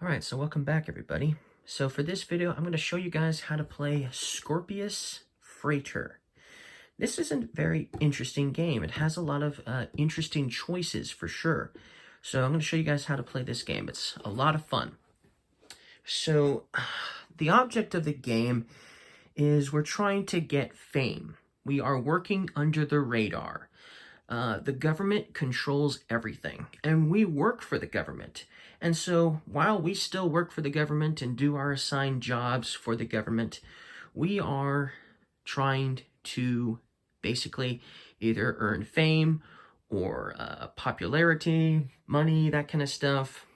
Alright, so welcome back everybody. So for this video, I'm going to show you guys how to play Scorpius Freighter. This is a very interesting game. It has a lot of interesting choices for sure. So I'm going to show you guys how to play this game. It's a lot of fun. So the object of the game is we're trying to get fame. We are working under the radar. The government controls everything, and we work for the government. And so while we still work for the government and do our assigned jobs for the government, we are trying to basically either earn fame or popularity, money, that kind of stuff,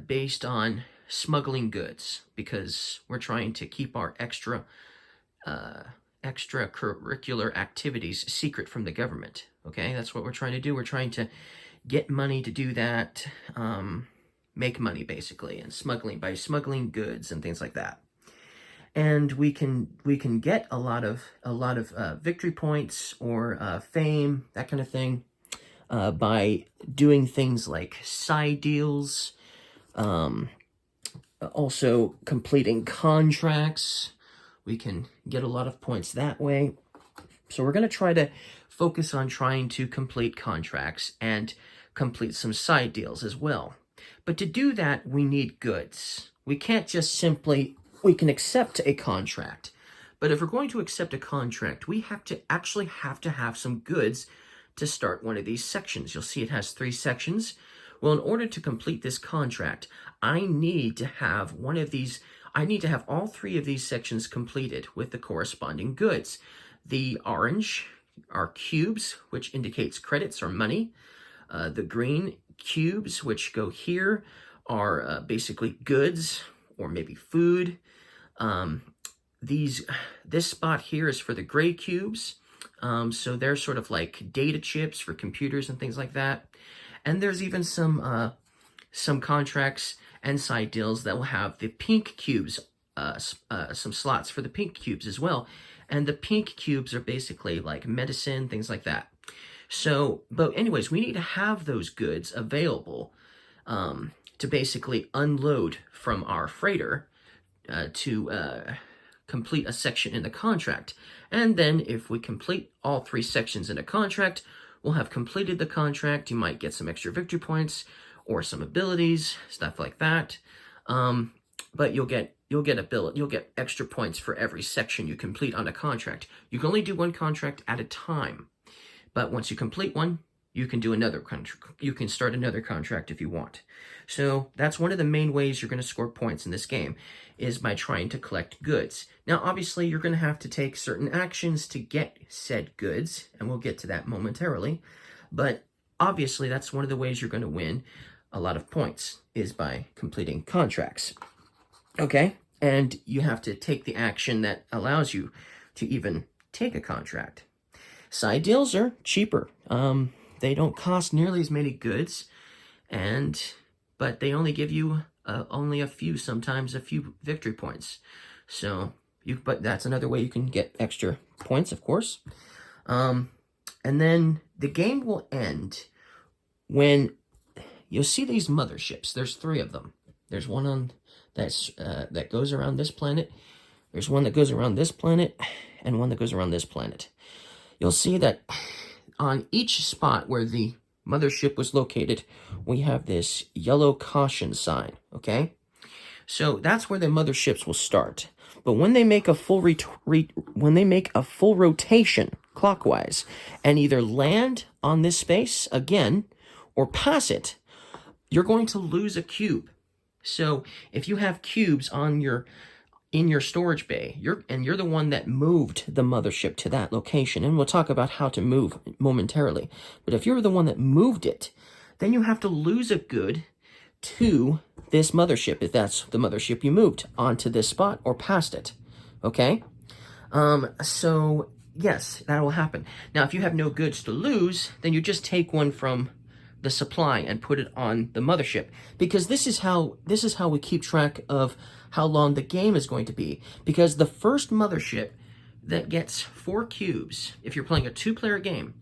based on smuggling goods, because we're trying to keep our extracurricular activities secret from the government. Okay, that's what we're trying to do. We're trying to get money to do that, make money basically, and by smuggling goods and things like that. And we can get a lot of victory points or fame, that kind of thing, by doing things like side deals, also completing contracts. We can get a lot of points that way. So we're going to try to focus on trying to complete contracts and complete some side deals as well. But to do that, we need goods. We can't just we can accept a contract. But if we're going to accept a contract, we have to have some goods to start one of these sections. You'll see it has 3 sections. Well, in order to complete this contract, I need to have all 3 of these sections completed with the corresponding goods. The orange are cubes, which indicates credits or money. The green cubes, which go here, are basically goods or maybe food. This spot here is for the gray cubes. So they're sort of like data chips for computers and things like that. And there's even some contracts and side deals that will have the pink cubes, some slots for the pink cubes as well. And the pink cubes are basically like medicine, things like that. So, but anyways, we need to have those goods available to basically unload from our freighter to complete a section in the contract. And then if we complete all 3 sections in a contract, we'll have completed the contract. You might get some extra victory points or some abilities, stuff like that. But you'll get extra points for every section you complete on a contract. You can only do one contract at a time, but once you complete one, you can do another contract. You can start another contract if you want. So that's one of the main ways you're going to score points in this game, is by trying to collect goods. Now, obviously, you're going to have to take certain actions to get said goods, and we'll get to that momentarily. But obviously, that's one of the ways you're going to win a lot of points, is by completing contracts. Okay, and you have to take the action that allows you to even take a contract. Side deals are cheaper. They don't cost nearly as many goods, but they only give you sometimes a few victory points. So but that's another way you can get extra points, of course. And then the game will end when you'll see these motherships. There's 3 of them. There's one that goes around this planet. There's one that goes around this planet, and one that goes around this planet. You'll see that on each spot where the mothership was located, we have this yellow caution sign, okay? So that's where the motherships will start. But when they make a full rotation clockwise and either land on this space again or pass it, you're going to lose a cube. So if you have cubes in your storage bay, you're the one that moved the mothership to that location, and we'll talk about how to move momentarily. But if you're the one that moved it, then you have to lose a good to this mothership, if that's the mothership you moved onto this spot or past it. Okay? So yes, that will happen. Now, if you have no goods to lose, then you just take one from the supply and put it on the mothership, because this is how we keep track of how long the game is going to be. Because the first mothership that gets 4 cubes, if you're playing a 2-player game,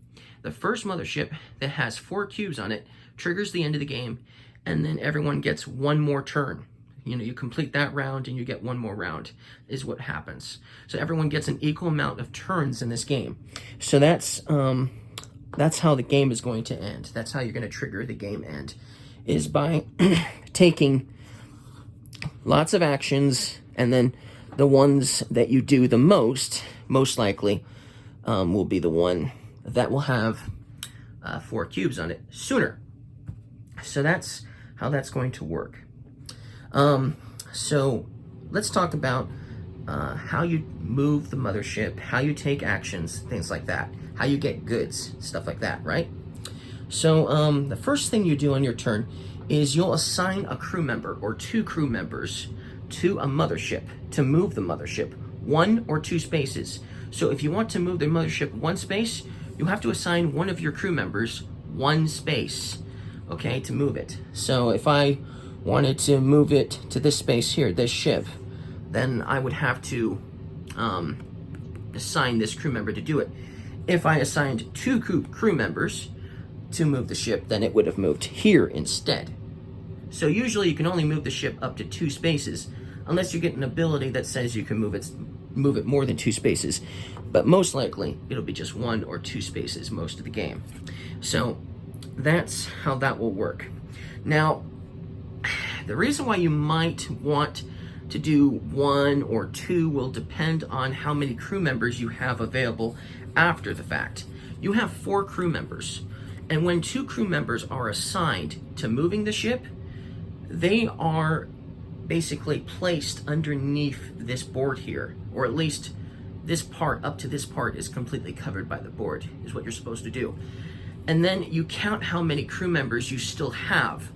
the first mothership that has 4 cubes on it triggers the end of the game, and then everyone gets one more turn. You know, you complete that round and you get one more round is what happens. So everyone gets an equal amount of turns in this game. So that's how the game is going to end. That's how you're going to trigger the game end, is by taking lots of actions, and then the ones that you do the most likely, will be the one that will have 4 cubes on it sooner. So that's how that's going to work. So let's talk about how you move the mothership, how you take actions, things like that, how you get goods, stuff like that, right? So the first thing you do on your turn is you'll assign a crew member or 2 crew members to a mothership to move the mothership 1 or 2 spaces. So if you want to move the mothership 1 space, you have to assign one of your crew members 1 space, okay, to move it. So if I wanted to move it to this space here, this ship, then I would have to assign this crew member to do it. If I assigned 2 crew members to move the ship, then it would have moved here instead. So usually you can only move the ship up to 2 spaces, unless you get an ability that says you can move it more than 2 spaces. But most likely, it'll be just 1 or 2 spaces most of the game. So that's how that will work. Now, the reason why you might want to do 1 or 2 will depend on how many crew members you have available after the fact. You have 4 crew members, and when 2 crew members are assigned to moving the ship, they are basically placed underneath this board here, or at least this part, up to this part, is completely covered by the board, is what you're supposed to do. And then you count how many crew members you still have,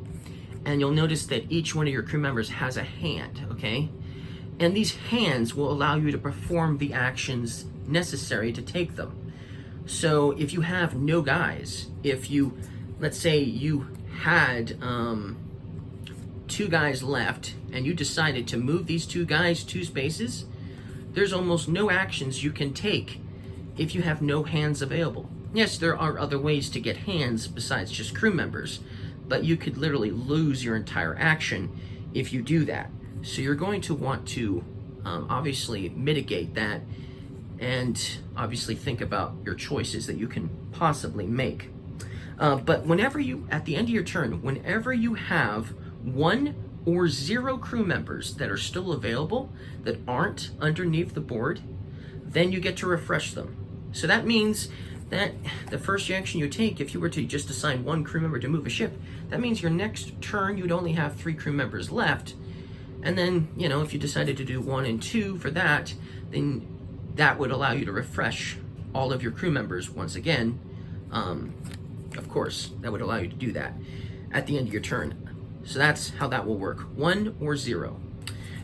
and you'll notice that each one of your crew members has a hand, okay? And these hands will allow you to perform the actions necessary to take them. So if you have no guys, if you, let's say you had 2 guys left and you decided to move these 2 guys 2 spaces, there's almost no actions you can take if you have no hands available. Yes, there are other ways to get hands besides just crew members, but you could literally lose your entire action if you do that. So you're going to want to obviously mitigate that, and obviously think about your choices that you can possibly make. But whenever you, at the end of your turn, whenever you have 1 or 0 crew members that are still available that aren't underneath the board, then you get to refresh them. So that means that the first action you take, if you were to just assign 1 crew member to move a ship, that means your next turn you'd only have 3 crew members left. And then, you know, if you decided to do 1 and 2 for that, then that would allow you to refresh all of your crew members once again. Of course, that would allow you to do that at the end of your turn. So that's how that will work, 1 or 0.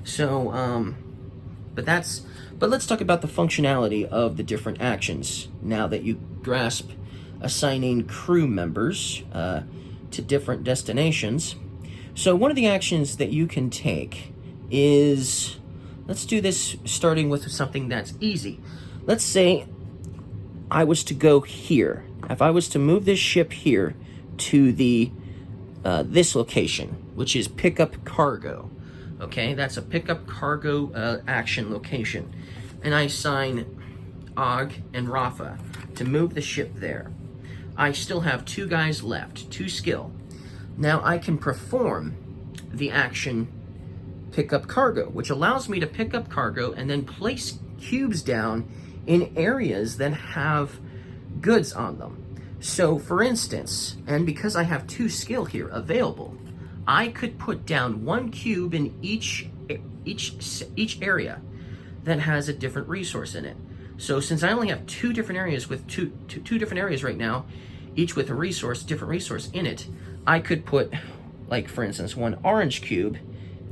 So, but let's talk about the functionality of the different actions now that you grasp assigning crew members to different destinations. So one of the actions that you can take is, let's do this starting with something that's easy. Let's say I was to go here. If I was to move this ship here to the this location, which is pick up cargo. Okay, that's a pick up cargo action location. And I assign Og and Rafa to move the ship there. I still have 2 guys left, 2 skill. Now I can perform the action pick up cargo, which allows me to pick up cargo and then place cubes down in areas that have goods on them. So for instance, and because I have 2 skill here available, I could put down 1 cube in each area that has a different resource in it. So since I only have 2 different areas with two different areas right now, each with a resource, different resource in it, I could put, like for instance, 1 orange cube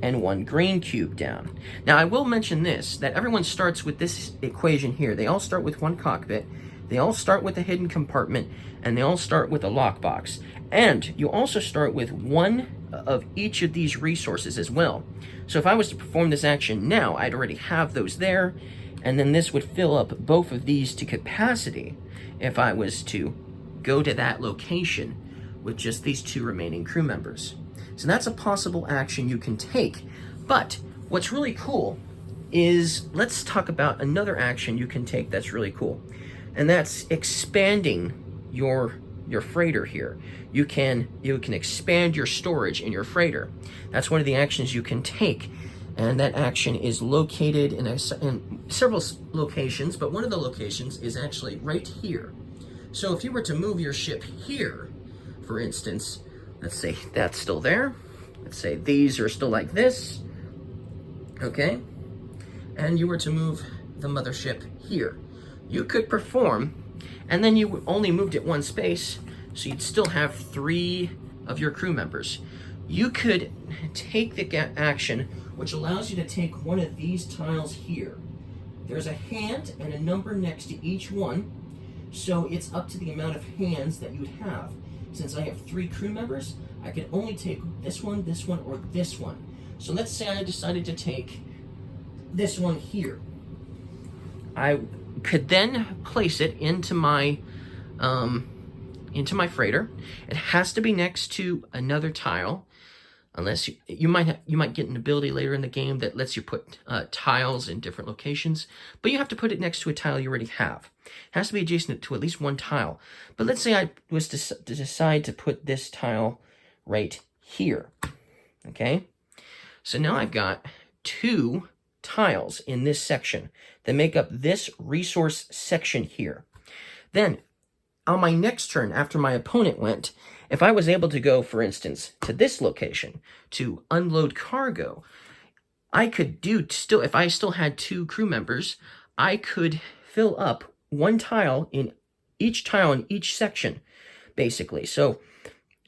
and 1 green cube down. Now I will mention this, that everyone starts with this equation here. They all start with 1 cockpit, they all start with a hidden compartment, and they all start with a lockbox. And you also start with 1 of each of these resources as well. So if I was to perform this action now, I'd already have those there, and then this would fill up both of these to capacity if I was to go to that location with just these 2 remaining crew members. So that's a possible action you can take. But what's really cool is, let's talk about another action you can take that's really cool. And that's expanding your freighter here. You can expand your storage in your freighter. That's one of the actions you can take. And that action is located in several locations, but one of the locations is actually right here. So if you were to move your ship here, for instance, let's say that's still there. Let's say these are still like this, okay? And you were to move the mothership here. You could perform, and then you only moved it one space, so you'd still have 3 of your crew members. You could take the action, which allows you to take one of these tiles here. There's a hand and a number next to each one, so it's up to the amount of hands that you would have. Since I have 3 crew members, I could only take this one, or this one. So let's say I decided to take this one here. I could then place it into my freighter. It has to be next to another tile, unless you might get an ability later in the game that lets you put tiles in different locations, but you have to put it next to a tile you already have. It has to be adjacent to at least one tile. But let's say I was to decide to put this tile right here. Okay, so now I've got 2 tiles in this section that make up this resource section here. Then on my next turn, after my opponent went, if I was able to go, for instance, to this location to unload cargo, I could if I still had 2 crew members, I could fill up one tile in each section, basically. So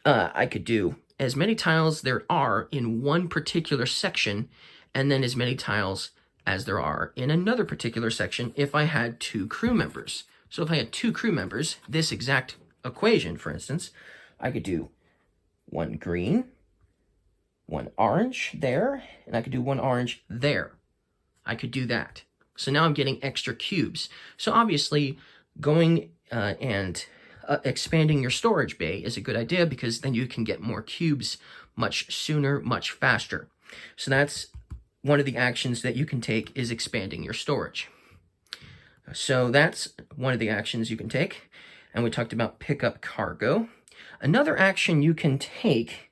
I could do as many tiles there are in one particular section, and then as many tiles as there are in another particular section if I had 2 crew members. So if I had 2 crew members, this exact equation, for instance, I could do 1 green, 1 orange there, and I could do 1 orange there. I could do that. So now I'm getting extra cubes. So obviously, going and expanding your storage bay is a good idea, because then you can get more cubes much sooner, much faster. So that's one of the actions that you can take, is expanding your storage. So that's one of the actions you can take. And we talked about pick up cargo. Another action you can take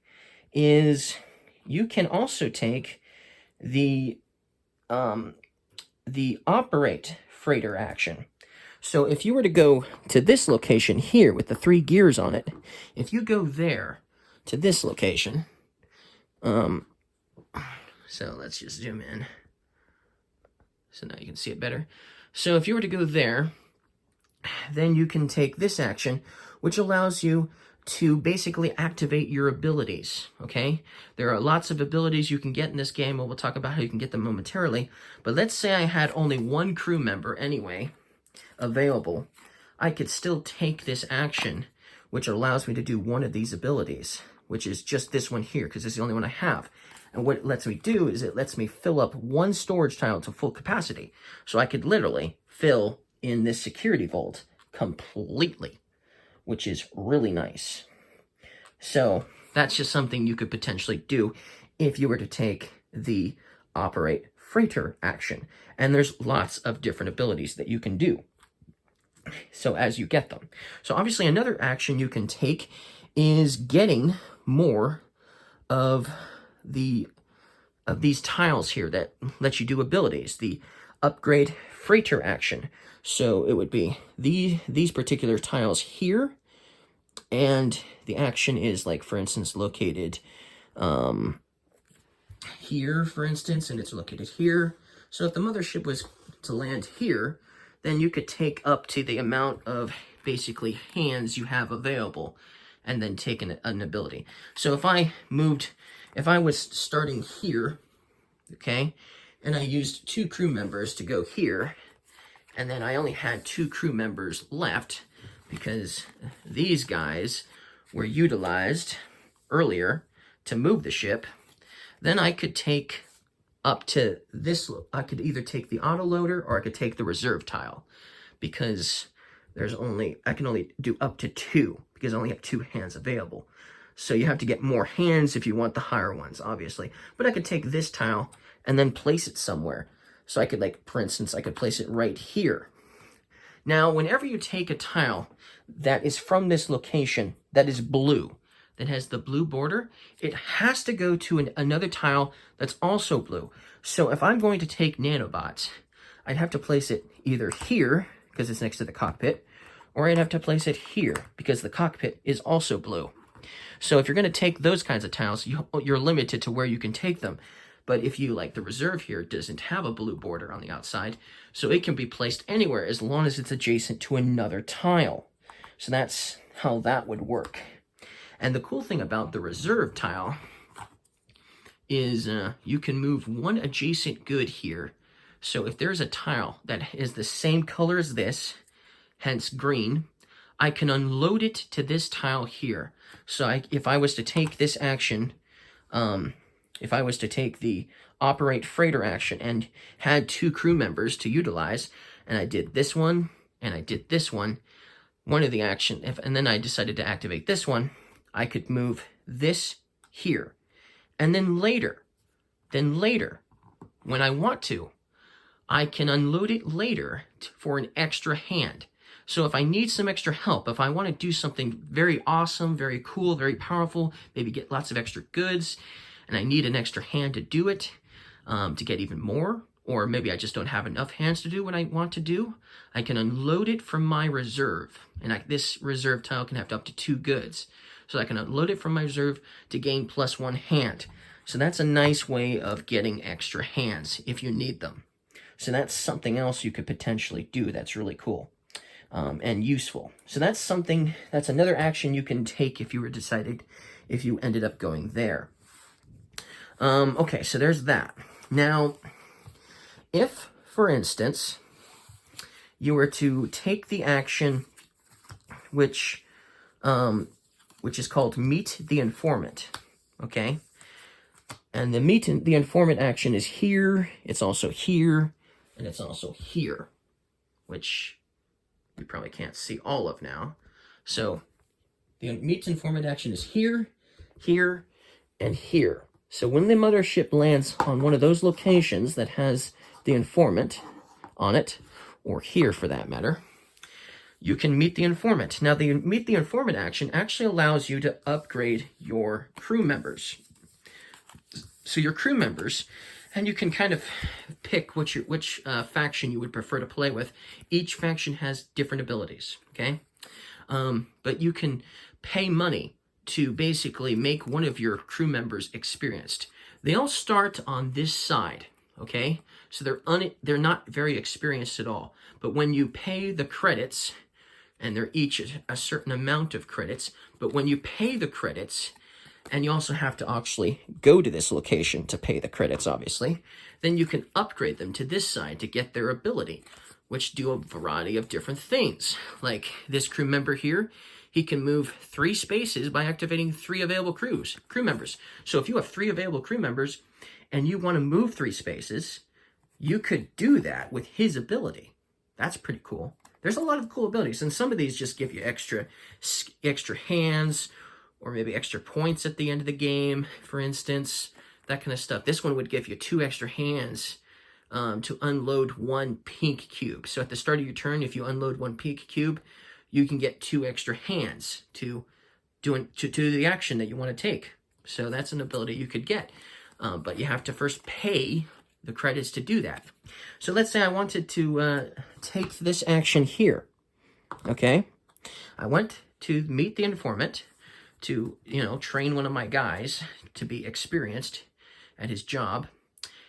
is you can also take the operate freighter action. So if you were to go to this location here with the 3 gears on it, if you go there to this location, so let's just zoom in so now you can see it better. So if you were to go there, then you can take this action, which allows you to basically activate your abilities, okay? There are lots of abilities you can get in this game, and we'll talk about how you can get them momentarily. But let's say I had only 1 crew member anyway available. I could still take this action, which allows me to do one of these abilities, which is just this one here, because it's the only one I have. And what it lets me do is it lets me fill up 1 storage tile to full capacity. So I could literally fill in this security vault completely, which is really nice. So that's just something you could potentially do if you were to take the operate freighter action. And there's lots of different abilities that you can do, so as you get them. So obviously another action you can take is getting more of these tiles here that let you do abilities, the upgrade freighter action. So it would be these particular tiles here, and the action is, like, for instance, located here, for instance, and it's located here. So if the mothership was to land here, then you could take up to the amount of basically hands you have available and then take an ability. So if I was starting here, okay, and I used 2 crew members to go here, and then I only had 2 crew members left because these guys were utilized earlier to move the ship, then I could take up to this. I could either take the autoloader or I could take the reserve tile, because I can only do up to 2 because I only have 2 hands available. So you have to get more hands if you want the higher ones, obviously. But I could take this tile and then place it somewhere. So I could, like, for instance, I could place it right here. Now, whenever you take a tile that is from this location, that is blue, that has the blue border, it has to go to another tile that's also blue. So if I'm going to take nanobots, I'd have to place it either here, because it's next to the cockpit, or I'd have to place it here, because the cockpit is also blue. So if you're going to take those kinds of tiles, you're limited to where you can take them. But if you, like the reserve here, doesn't have a blue border on the outside, so it can be placed anywhere as long as it's adjacent to another tile. So that's how that would work. And the cool thing about the reserve tile is you can move one adjacent good here. So if there's a tile that is the same color as this, hence green, I can unload it to this tile here. So if I was to take this action, if I was to take the operate freighter action and had 2 crew members to utilize, and I did this one, and I did this one of the action, and then I decided to activate this one, I could move this here. And then later, when I want to, I can unload it later for an extra hand. So if I need some extra help, if I want to do something very awesome, very cool, very powerful, maybe get lots of extra goods, and I need an extra hand to do it, to get even more, or maybe I just don't have enough hands to do what I want to do, I can unload it from my reserve. And this reserve tile can have up to 2 goods. So I can unload it from my reserve to gain +1 hand. So that's a nice way of getting extra hands if you need them. So that's something else you could potentially do that's really cool and useful. So that's another action you can take if you ended up going there. Okay, so there's that. Now, if, for instance, you were to take the action which is called Meet the Informant, okay? And the Meet the Informant action is here, it's also here, and it's also here, which you probably can't see all of now. So the Meet the Informant action is here, here, and here. So when the mothership lands on one of those locations that has the informant on it, or here for that matter, you can meet the informant. Now, the Meet the Informant action actually allows you to upgrade your crew members. So your crew members, and you can kind of pick which faction you would prefer to play with. Each faction has different abilities, okay? But you can pay money to basically make one of your crew members experienced. They all start on this side, okay? So they're not very experienced at all. But when you pay the credits, and they're each a certain amount of credits, but when you pay the credits, and you also have to actually go to this location to pay the credits, obviously, then you can upgrade them to this side to get their ability, which do a variety of different things. Like this crew member here, he can move 3 spaces by activating 3 available crew members. So if you have 3 available crew members and you want to move 3 spaces, you could do that with his ability. That's pretty cool. There's a lot of cool abilities, and some of these just give you extra hands, or maybe extra points at the end of the game, for instance, that kind of stuff. This one would give you 2 extra hands to unload 1 pink cube. So at the start of your turn, if you unload 1 pink cube, you can get 2 extra hands to do the action that you want to take. So that's an ability you could get. But you have to first pay the credits to do that. So let's say I wanted to take this action here. Okay? I went to meet the informant to, train one of my guys to be experienced at his job.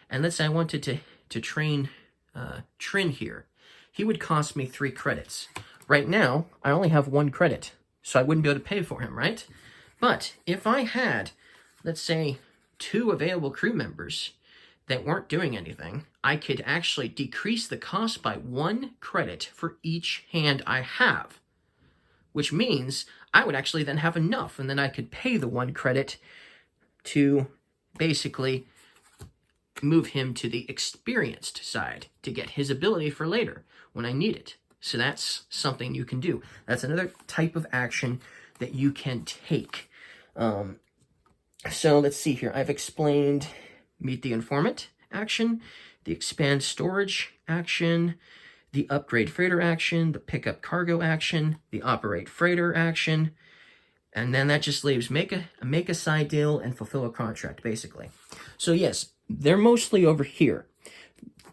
And let's say I wanted to train Trin here. He would cost me 3 credits. Right now, I only have 1 credit, so I wouldn't be able to pay for him, right? But if I had, let's say, 2 available crew members that weren't doing anything, I could actually decrease the cost by 1 credit for each hand I have, which means I would actually then have enough, and then I could pay the 1 credit to basically move him to the experienced side to get his ability for later when I need it. So that's something you can do. That's another type of action that you can take. So let's see here. I've explained Meet the Informant action, the Expand Storage action, the Upgrade Freighter action, the Pick Up Cargo action, the Operate Freighter action, and then that just leaves make a side deal and fulfill a contract, basically. So yes, they're mostly over here.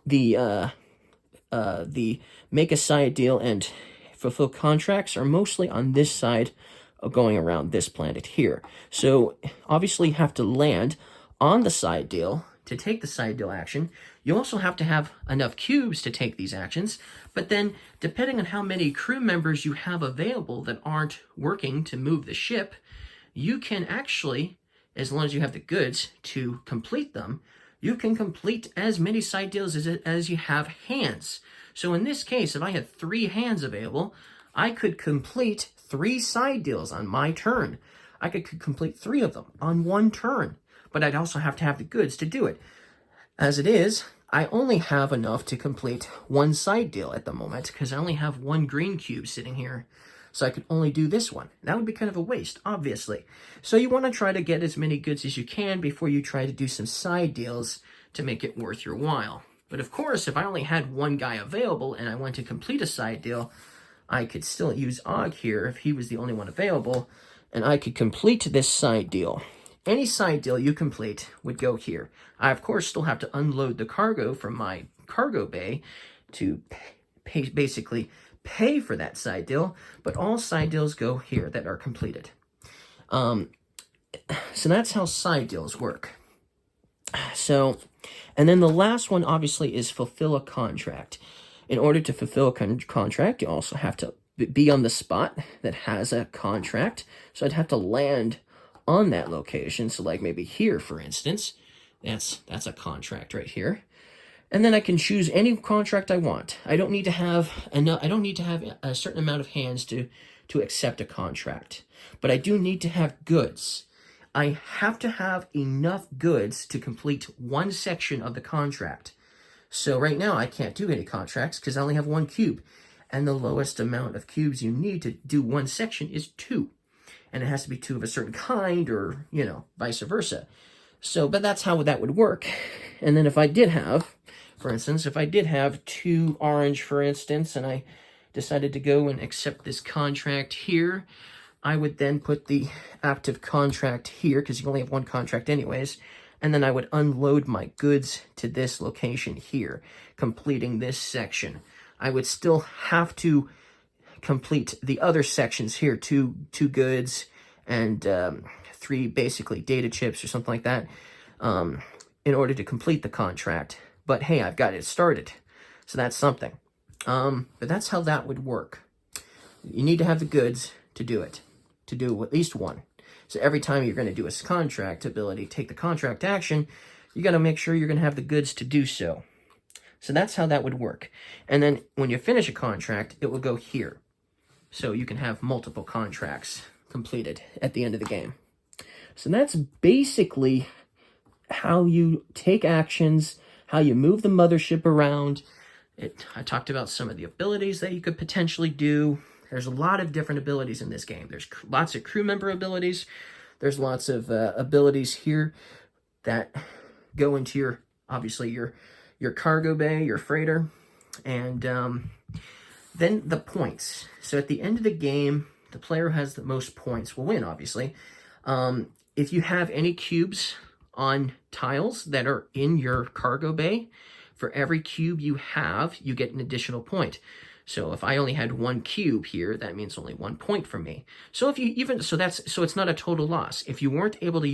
The make a side deal and fulfill contracts are mostly on this side of going around this planet here. So obviously you have to land on the side deal to take the side deal action. You also have to have enough cubes to take these actions, but then depending on how many crew members you have available that aren't working to move the ship, you can actually, as long as you have the goods to complete them, you can complete as many side deals as you have hands. So in this case, if I had 3 hands available, I could complete 3 side deals on my turn. I could complete 3 of them on 1 turn, but I'd also have to have the goods to do it. As it is, I only have enough to complete 1 side deal at the moment because I only have 1 green cube sitting here. So I could only do this one. That would be kind of a waste, obviously. So you want to try to get as many goods as you can before you try to do some side deals to make it worth your while. But of course, if I only had 1 guy available and I want to complete a side deal, I could still use Og here if he was the only one available, and I could complete this side deal. Any side deal you complete would go here. I, of course, still have to unload the cargo from my cargo bay to basically pay for that side deal, but all side deals go here that are completed. So that's how side deals work. So, and then the last one, obviously, is fulfill a contract. In order to fulfill a contract, you also have to be on the spot that has a contract. So I'd have to land on that location. So like maybe here, for instance, that's a contract right here. And then I can choose any contract I want. I don't need to have a certain amount of hands to accept a contract. But I do need to have goods. I have to have enough goods to complete 1 section of the contract. So right now I can't do any contracts because I only have 1 cube. And the lowest amount of cubes you need to do 1 section is 2. And it has to be 2 of a certain kind or, vice versa. So, but that's how that would work. And then if I did have, for instance, if I did have 2 orange, for instance, and I decided to go and accept this contract here, I would then put the active contract here, because you only have 1 contract anyways, and then I would unload my goods to this location here, completing this section. I would still have to complete the other sections here, 2 goods and 3 basically data chips or something like that, in order to complete the contract. But hey, I've got it started, so that's something. But that's how that would work. You need to have the goods to do it, to do at least 1. So every time you're going to do a contract ability, take the contract action, you got to make sure you're going to have the goods to do so. So that's how that would work. And then when you finish a contract, it will go here. So you can have multiple contracts completed at the end of the game. So that's basically how you take actions, how you move the mothership around. I talked about some of the abilities that you could potentially do. There's a lot of different abilities in this game. There's lots of crew member abilities. There's lots of abilities here that go into your, obviously, your cargo bay, your freighter. And then the points. So at the end of the game, the player who has the most points will win, obviously. If you have any cubes on tiles that are in your cargo bay, for every cube you have, you get an additional point. So if I only had 1 cube here, that means only 1 point for me. So if you so it's not a total loss. If you weren't able to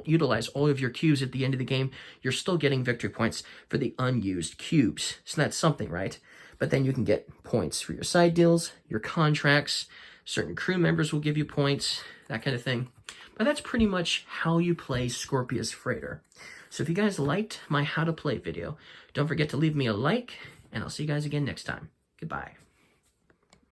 utilize all of your cubes at the end of the game, you're still getting victory points for the unused cubes. So that's something, right? But then you can get points for your side deals, your contracts, certain crew members will give you points, that kind of thing. But that's pretty much how you play Scorpius Freighter. So if you guys liked my how to play video, don't forget to leave me a like, and I'll see you guys again next time. Goodbye.